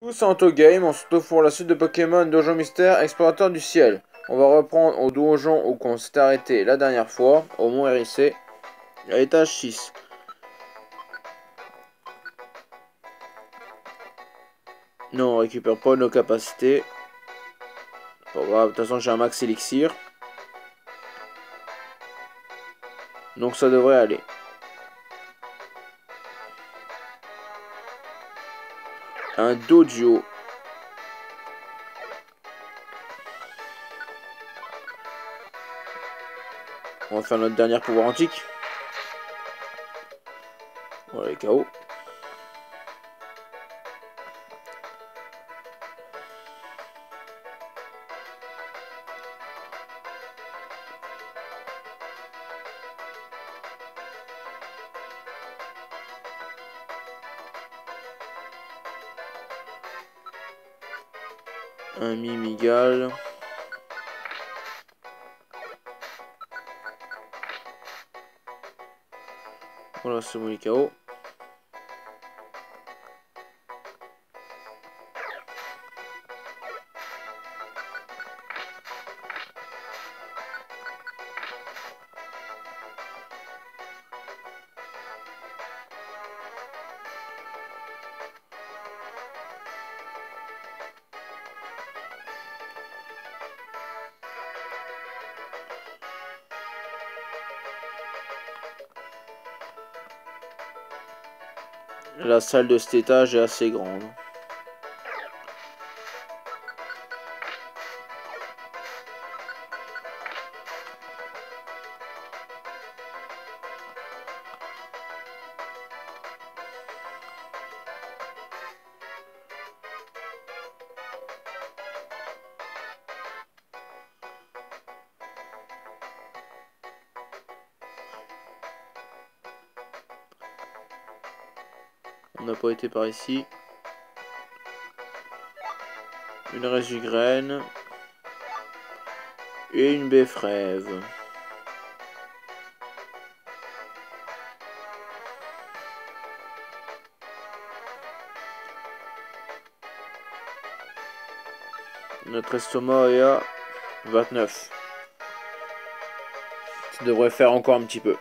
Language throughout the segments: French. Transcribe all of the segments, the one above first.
Tous en Game, on se retrouve pour la suite de Pokémon Donjon Mystère, Explorateur du Ciel. On va reprendre au donjon où on s'est arrêté la dernière fois, au Mont Hérissé, à l'étage 6. Non, on récupère pas nos capacités. Pas grave, de toute façon j'ai un max élixir. Donc ça devrait aller. Un dojo. On va faire notre dernière pouvoir antique. Voilà les KO. Un Mimigal. Voilà, c'est bon les KO. La salle de cet étage est assez grande. On n'a pas été par ici. Une résugraine. Et une Béfrève. Notre estomac est à 29. Ça devrait faire encore un petit peu.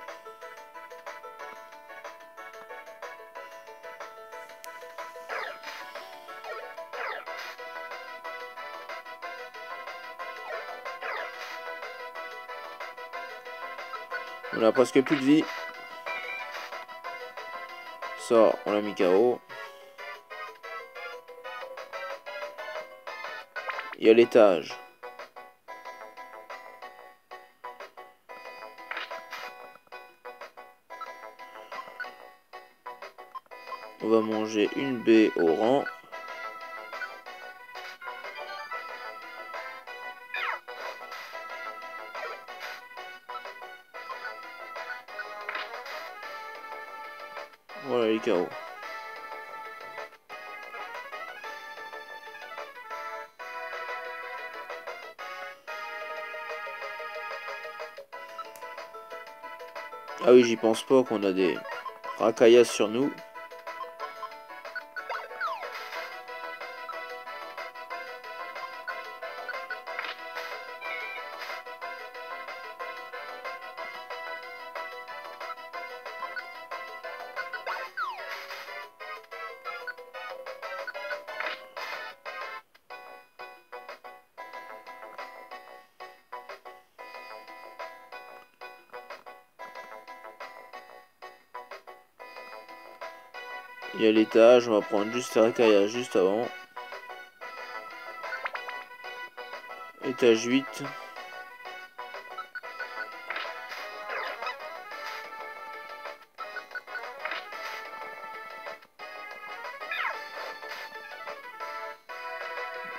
On a presque plus de vie. Ça, on l'a mis KO. Il y a l'étage. On va manger une baie au rang. Voilà les KO. Ah oui, j'y pense pas qu'on a des racaillas sur nous. Il y a l'étage, on va prendre juste les racaillas juste avant. Étage 8.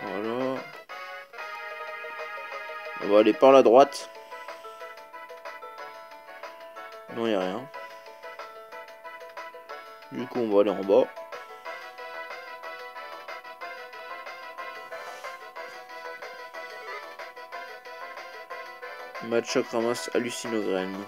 Voilà. On va aller par la droite. Non, il n'y a rien. Du coup, on va aller en bas. Machoc ramasse hallucinogrène.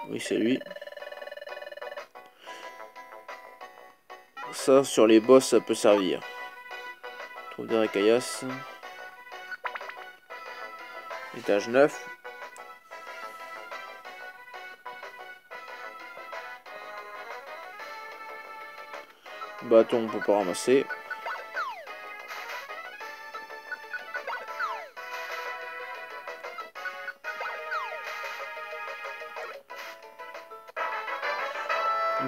Oui, c'est lui. Ça, sur les boss, ça peut servir. Trouve des racaillas. Étage 9. Bâton, on peut pas ramasser.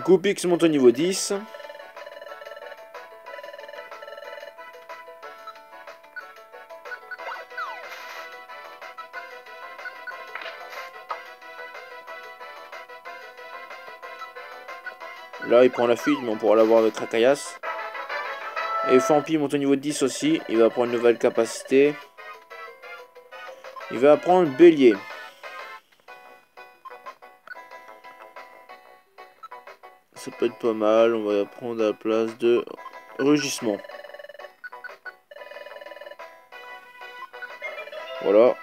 Goupix monte au niveau 10. Là, il prend la fuite, mais on pourra l'avoir avec Rakayas. Et Fampi monte au niveau 10 aussi. Il va prendre une nouvelle capacité. Il va prendre Bélier. Ça peut être pas mal. On va prendre à la place de Rugissement. Voilà.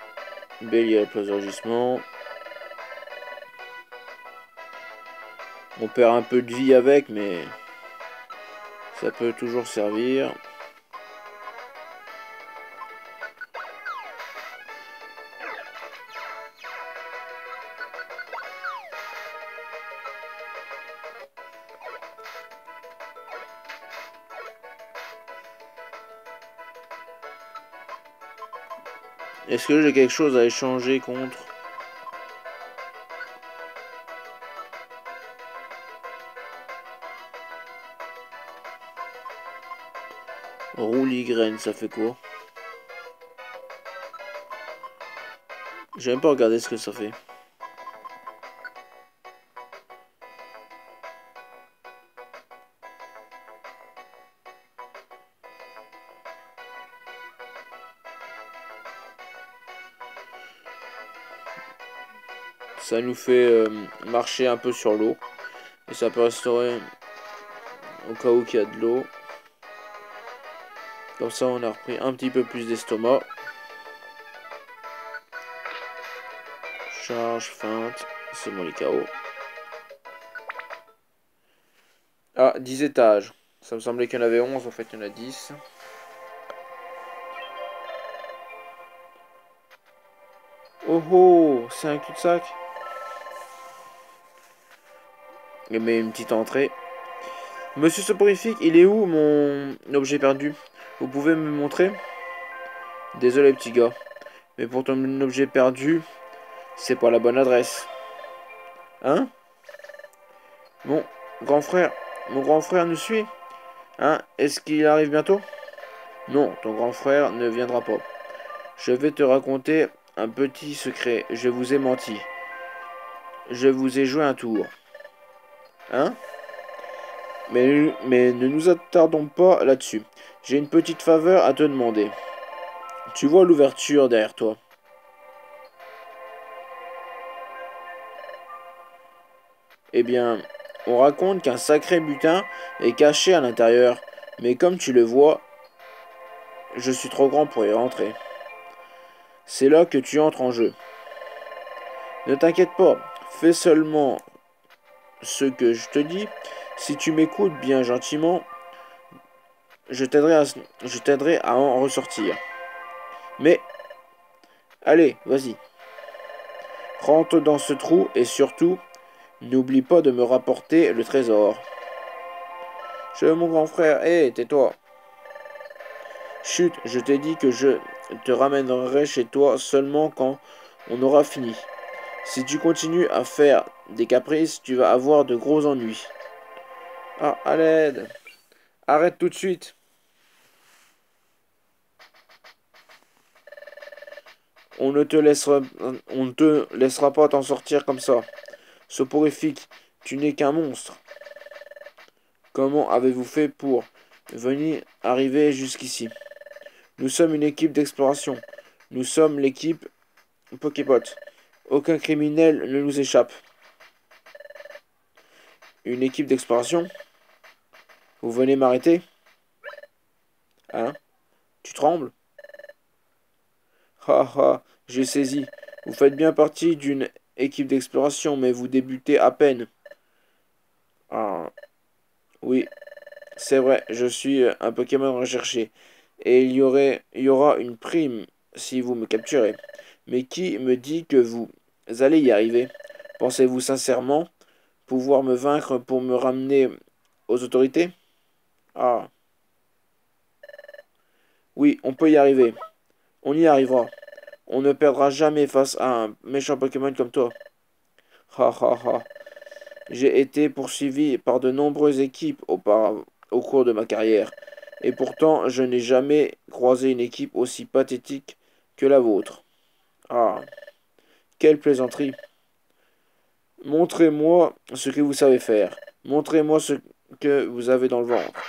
Bélier à la place de Rugissement. On perd un peu de vie avec, mais ça peut toujours servir. Est-ce que j'ai quelque chose à échanger contre? Rouligraine, ça fait quoi? J'ai même pas regardé ce que ça fait. Ça nous fait marcher un peu sur l'eau. Et ça peut restaurer au cas où il y a de l'eau. Comme ça on a repris un petit peu plus d'estomac. Charge, feinte, c'est bon les KO. Ah, 10 étages. Ça me semblait qu'il y en avait 11, en fait il y en a 10. Oh oh, c'est un cul-de-sac. Il met une petite entrée. Monsieur Soporifique, il est où mon objet perdu? Vous pouvez me montrer? Désolé petit gars, mais pour ton objet perdu, c'est pas la bonne adresse. Hein? Mon grand frère, mon grand frère nous suit? Hein? Est-ce qu'il arrive bientôt? Non, ton grand frère ne viendra pas. Je vais te raconter un petit secret. Je vous ai menti. Je vous ai joué un tour. Hein? Mais ne nous attardons pas là-dessus. J'ai une petite faveur à te demander. Tu vois l'ouverture derrière toi? Eh bien, on raconte qu'un sacré butin est caché à l'intérieur. Mais comme tu le vois, je suis trop grand pour y rentrer. C'est là que tu entres en jeu. Ne t'inquiète pas, fais seulement ce que je te dis. Si tu m'écoutes bien gentiment, je t'aiderai à en ressortir. Mais, allez, vas-y. Rentre dans ce trou et surtout, n'oublie pas de me rapporter le trésor. Mon grand frère, hé, tais-toi. Chut, je t'ai dit que je te ramènerai chez toi seulement quand on aura fini. Si tu continues à faire des caprices, tu vas avoir de gros ennuis. Ah, à l'aide. Arrête tout de suite. On ne te laissera pas t'en sortir comme ça. Soporifique, tu n'es qu'un monstre. Comment avez-vous fait pour venir arriver jusqu'ici? Nous sommes une équipe d'exploration. Nous sommes l'équipe Poképot. Aucun criminel ne nous échappe. Une équipe d'exploration? Vous venez m'arrêter? Hein? Tu trembles? Ha ha, j'ai saisi. Vous faites bien partie d'une équipe d'exploration, mais vous débutez à peine. Ah, oui, c'est vrai, je suis un Pokémon recherché. Et il y aura une prime si vous me capturez. Mais qui me dit que vous allez y arriver? Pensez-vous sincèrement pouvoir me vaincre pour me ramener aux autorités? Ah, oui, on peut y arriver. On y arrivera. On ne perdra jamais face à un méchant Pokémon comme toi. Ha ha ha. J'ai été poursuivi par de nombreuses équipes au cours de ma carrière. Et pourtant, je n'ai jamais croisé une équipe aussi pathétique que la vôtre. Ah, quelle plaisanterie. Montrez-moi ce que vous savez faire. Montrez-moi ce que vous avez dans le ventre.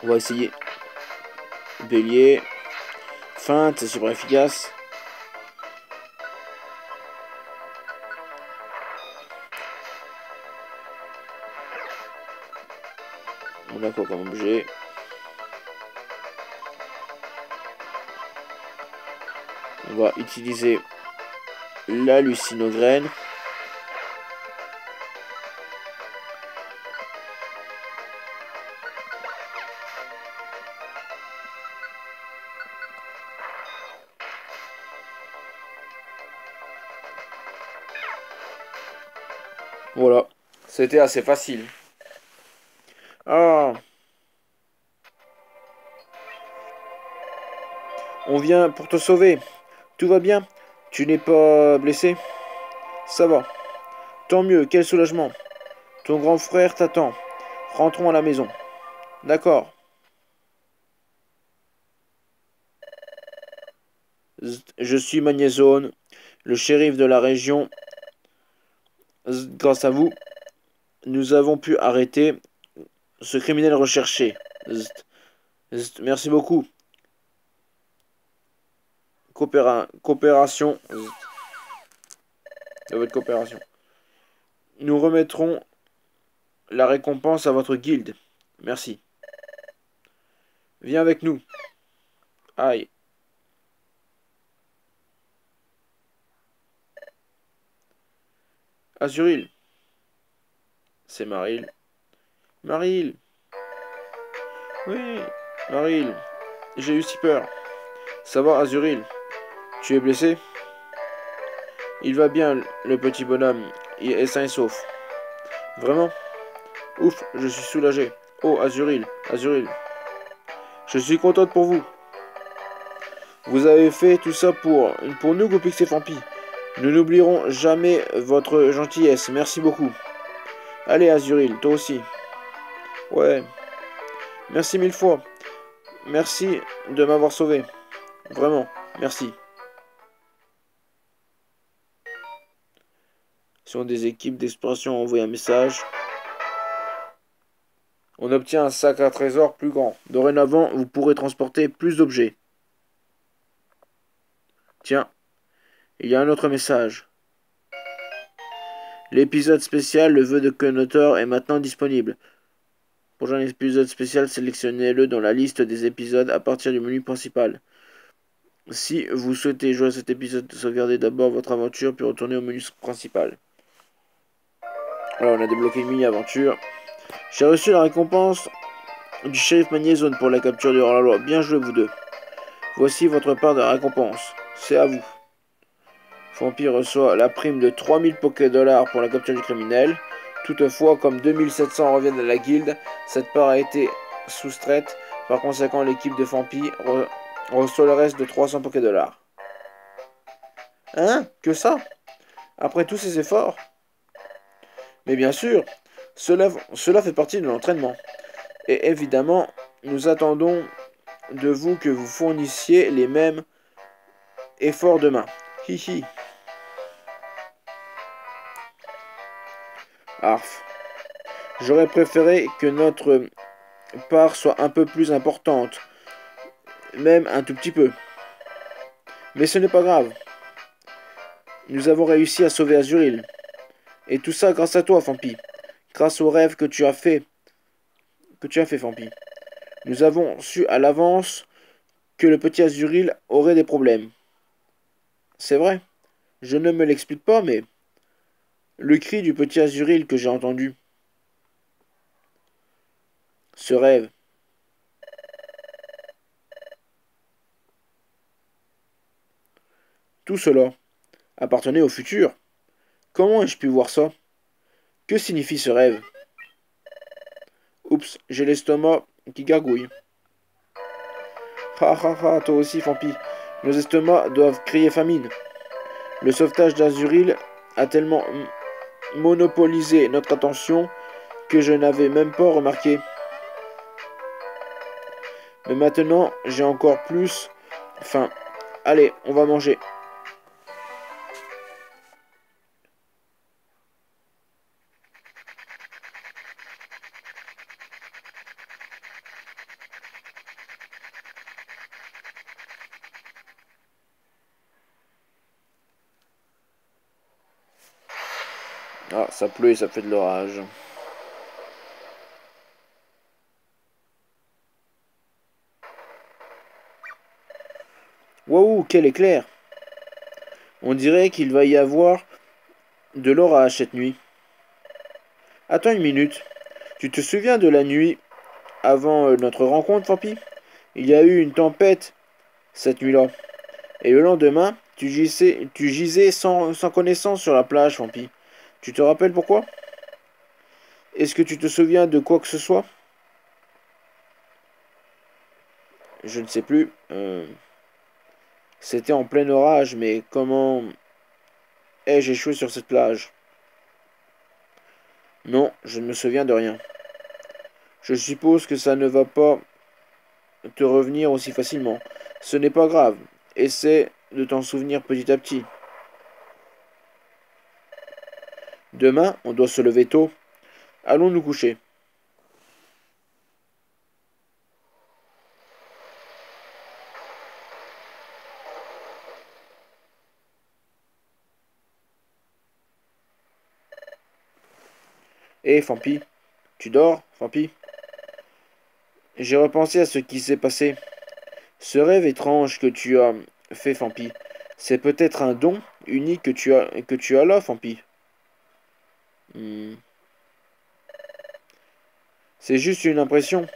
On va essayer. Bélier. Feinte, c'est super efficace. On a quoi comme objet? On va utiliser l'hallucinogrène. Voilà. C'était assez facile. Ah, on vient pour te sauver. Tout va bien? Tu n'es pas blessé? Ça va. Tant mieux, quel soulagement. Ton grand frère t'attend. Rentrons à la maison. D'accord. Je suis Magnézone, le shérif de la région. Grâce à vous, nous avons pu arrêter ce criminel recherché. Merci beaucoup. Coopération. De votre coopération. Nous remettrons la récompense à votre guilde. Merci. Viens avec nous. Aïe. Azuril. C'est Maril. Maril. Oui. Maril. J'ai eu si peur. Ça va, Azuril? Tu es blessé? Il va bien, le petit bonhomme. Il est sain et sauf. Vraiment? Ouf, je suis soulagé. Oh, Azuril. Azuril. Je suis contente pour vous. Vous avez fait tout ça pour nous, Goupix et Fampi. Nous n'oublierons jamais votre gentillesse. Merci beaucoup. Allez, Azuril, toi aussi. Ouais. Merci mille fois. Merci de m'avoir sauvé. Vraiment, merci. Si on des équipes d'exploration envoient un message, on obtient un sac à trésor plus grand. Dorénavant, vous pourrez transporter plus d'objets. Tiens, il y a un autre message. L'épisode spécial, le vœu de Kenotor, est maintenant disponible. Prochain épisode spécial, sélectionnez-le dans la liste des épisodes à partir du menu principal. Si vous souhaitez jouer à cet épisode, sauvegardez d'abord votre aventure puis retournez au menu principal. Alors on a débloqué une mini-aventure. J'ai reçu la récompense du shérif Magnézone pour la capture du hors-la-loi. Bien joué vous deux. Voici votre part de récompense. C'est à vous. Fampi reçoit la prime de 3000 Poké-Dollars pour la capture du criminel. Toutefois, comme 2700 reviennent à la guilde, cette part a été soustraite. Par conséquent, l'équipe de Fampi reçoit le reste de 300 Poké-Dollars. Hein? Que ça? Après tous ces efforts? Mais bien sûr, cela fait partie de l'entraînement. Et évidemment, nous attendons de vous que vous fournissiez les mêmes efforts demain. Hihi. Arf. J'aurais préféré que notre part soit un peu plus importante. Même un tout petit peu. Mais ce n'est pas grave. Nous avons réussi à sauver Azuril. Et tout ça grâce à toi, Fampi. grâce au rêve que tu as fait, Fampi. Nous avons su à l'avance que le petit Azuril aurait des problèmes. C'est vrai, je ne me l'explique pas, mais le cri du petit Azuril que j'ai entendu, ce rêve, tout cela appartenait au futur. Comment ai-je pu voir ça? Que signifie ce rêve? Oups, j'ai l'estomac qui gargouille. Ha ha ha, toi aussi, Fampi. Nos estomacs doivent crier famine. Le sauvetage d'Azuril a tellement monopolisé notre attention que je n'avais même pas remarqué. Mais maintenant, j'ai encore plus faim. Allez, on va manger. Ah, ça pleut et ça fait de l'orage. Waouh, quel éclair! On dirait qu'il va y avoir de l'orage cette nuit. Attends une minute. Tu te souviens de la nuit avant notre rencontre, Fampi? Il y a eu une tempête cette nuit-là. Et le lendemain, tu gisais sans connaissance sur la plage, Fampi. Tu te rappelles pourquoi? Est-ce que tu te souviens de quoi que ce soit? Je ne sais plus. C'était en plein orage, mais comment ai-je échoué sur cette plage? Non, je ne me souviens de rien. Je suppose que ça ne va pas te revenir aussi facilement. Ce n'est pas grave. Essaie de t'en souvenir petit à petit. Demain, on doit se lever tôt. Allons nous coucher. Hé, Fampi, tu dors, Fampi? J'ai repensé à ce qui s'est passé. Ce rêve étrange que tu as fait, Fampi, c'est peut-être un don unique que tu as là, Fampi. Hmm. C'est juste une impression.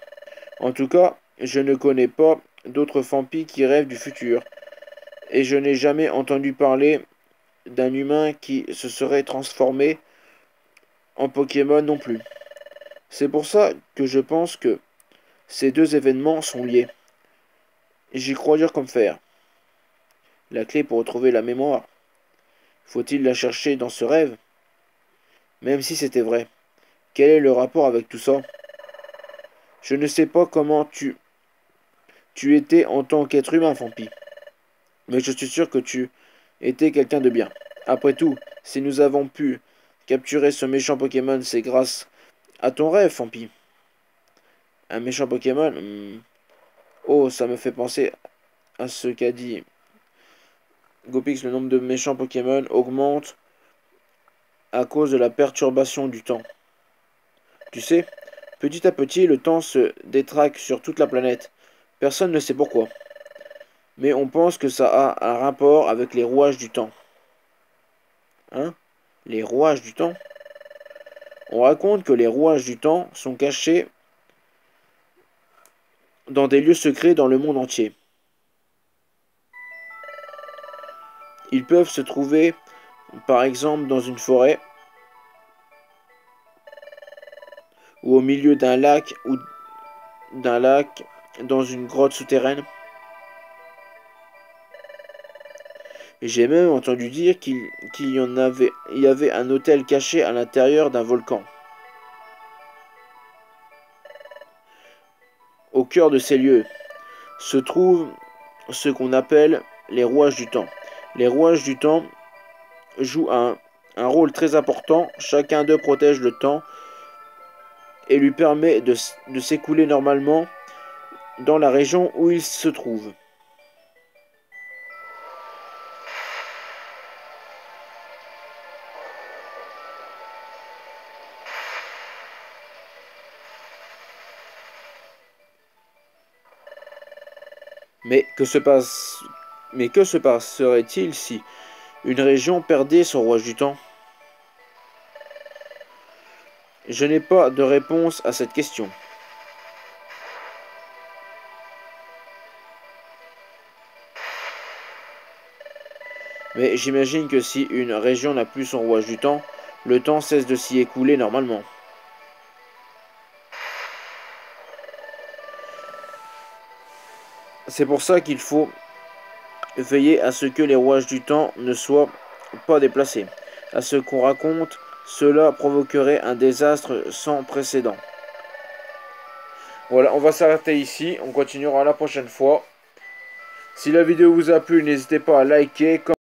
En tout cas, je ne connais pas d'autres Fampi qui rêvent du futur, et je n'ai jamais entendu parler d'un humain qui se serait transformé en Pokémon non plus. C'est pour ça que je pense que ces deux événements sont liés. J'y crois dur comme fer. La clé pour retrouver la mémoire. Faut-il la chercher dans ce rêve? Même si c'était vrai. Quel est le rapport avec tout ça? Je ne sais pas comment tu étais en tant qu'être humain, Fampi. Mais je suis sûr que tu étais quelqu'un de bien. Après tout, si nous avons pu capturer ce méchant Pokémon, c'est grâce à ton rêve, Fampi. Un méchant Pokémon? Oh, ça me fait penser à ce qu'a dit Gopix. Le nombre de méchants Pokémon augmente à cause de la perturbation du temps. Tu sais, petit à petit, le temps se détraque sur toute la planète. Personne ne sait pourquoi. Mais on pense que ça a un rapport avec les rouages du temps. Hein? Les rouages du temps? On raconte que les rouages du temps sont cachés dans des lieux secrets dans le monde entier. Ils peuvent se trouver, par exemple, dans une forêt, ou au milieu d'un lac, dans une grotte souterraine. Et j'ai même entendu dire qu'il y avait un hôtel caché à l'intérieur d'un volcan. Au cœur de ces lieux se trouvent ce qu'on appelle les rouages du temps. Les rouages du temps jouent un rôle très important. Chacun d'eux protège le temps et lui permet de s'écouler normalement dans la région où il se trouve. Mais que se passerait-il si une région perdait son roi du temps? Je n'ai pas de réponse à cette question. Mais j'imagine que si une région n'a plus son rouage du temps, le temps cesse de s'y écouler normalement. C'est pour ça qu'il faut veiller à ce que les rouages du temps ne soient pas déplacés. À ce qu'on raconte, cela provoquerait un désastre sans précédent. Voilà, on va s'arrêter ici, on continuera la prochaine fois. Si la vidéo vous a plu, n'hésitez pas à liker,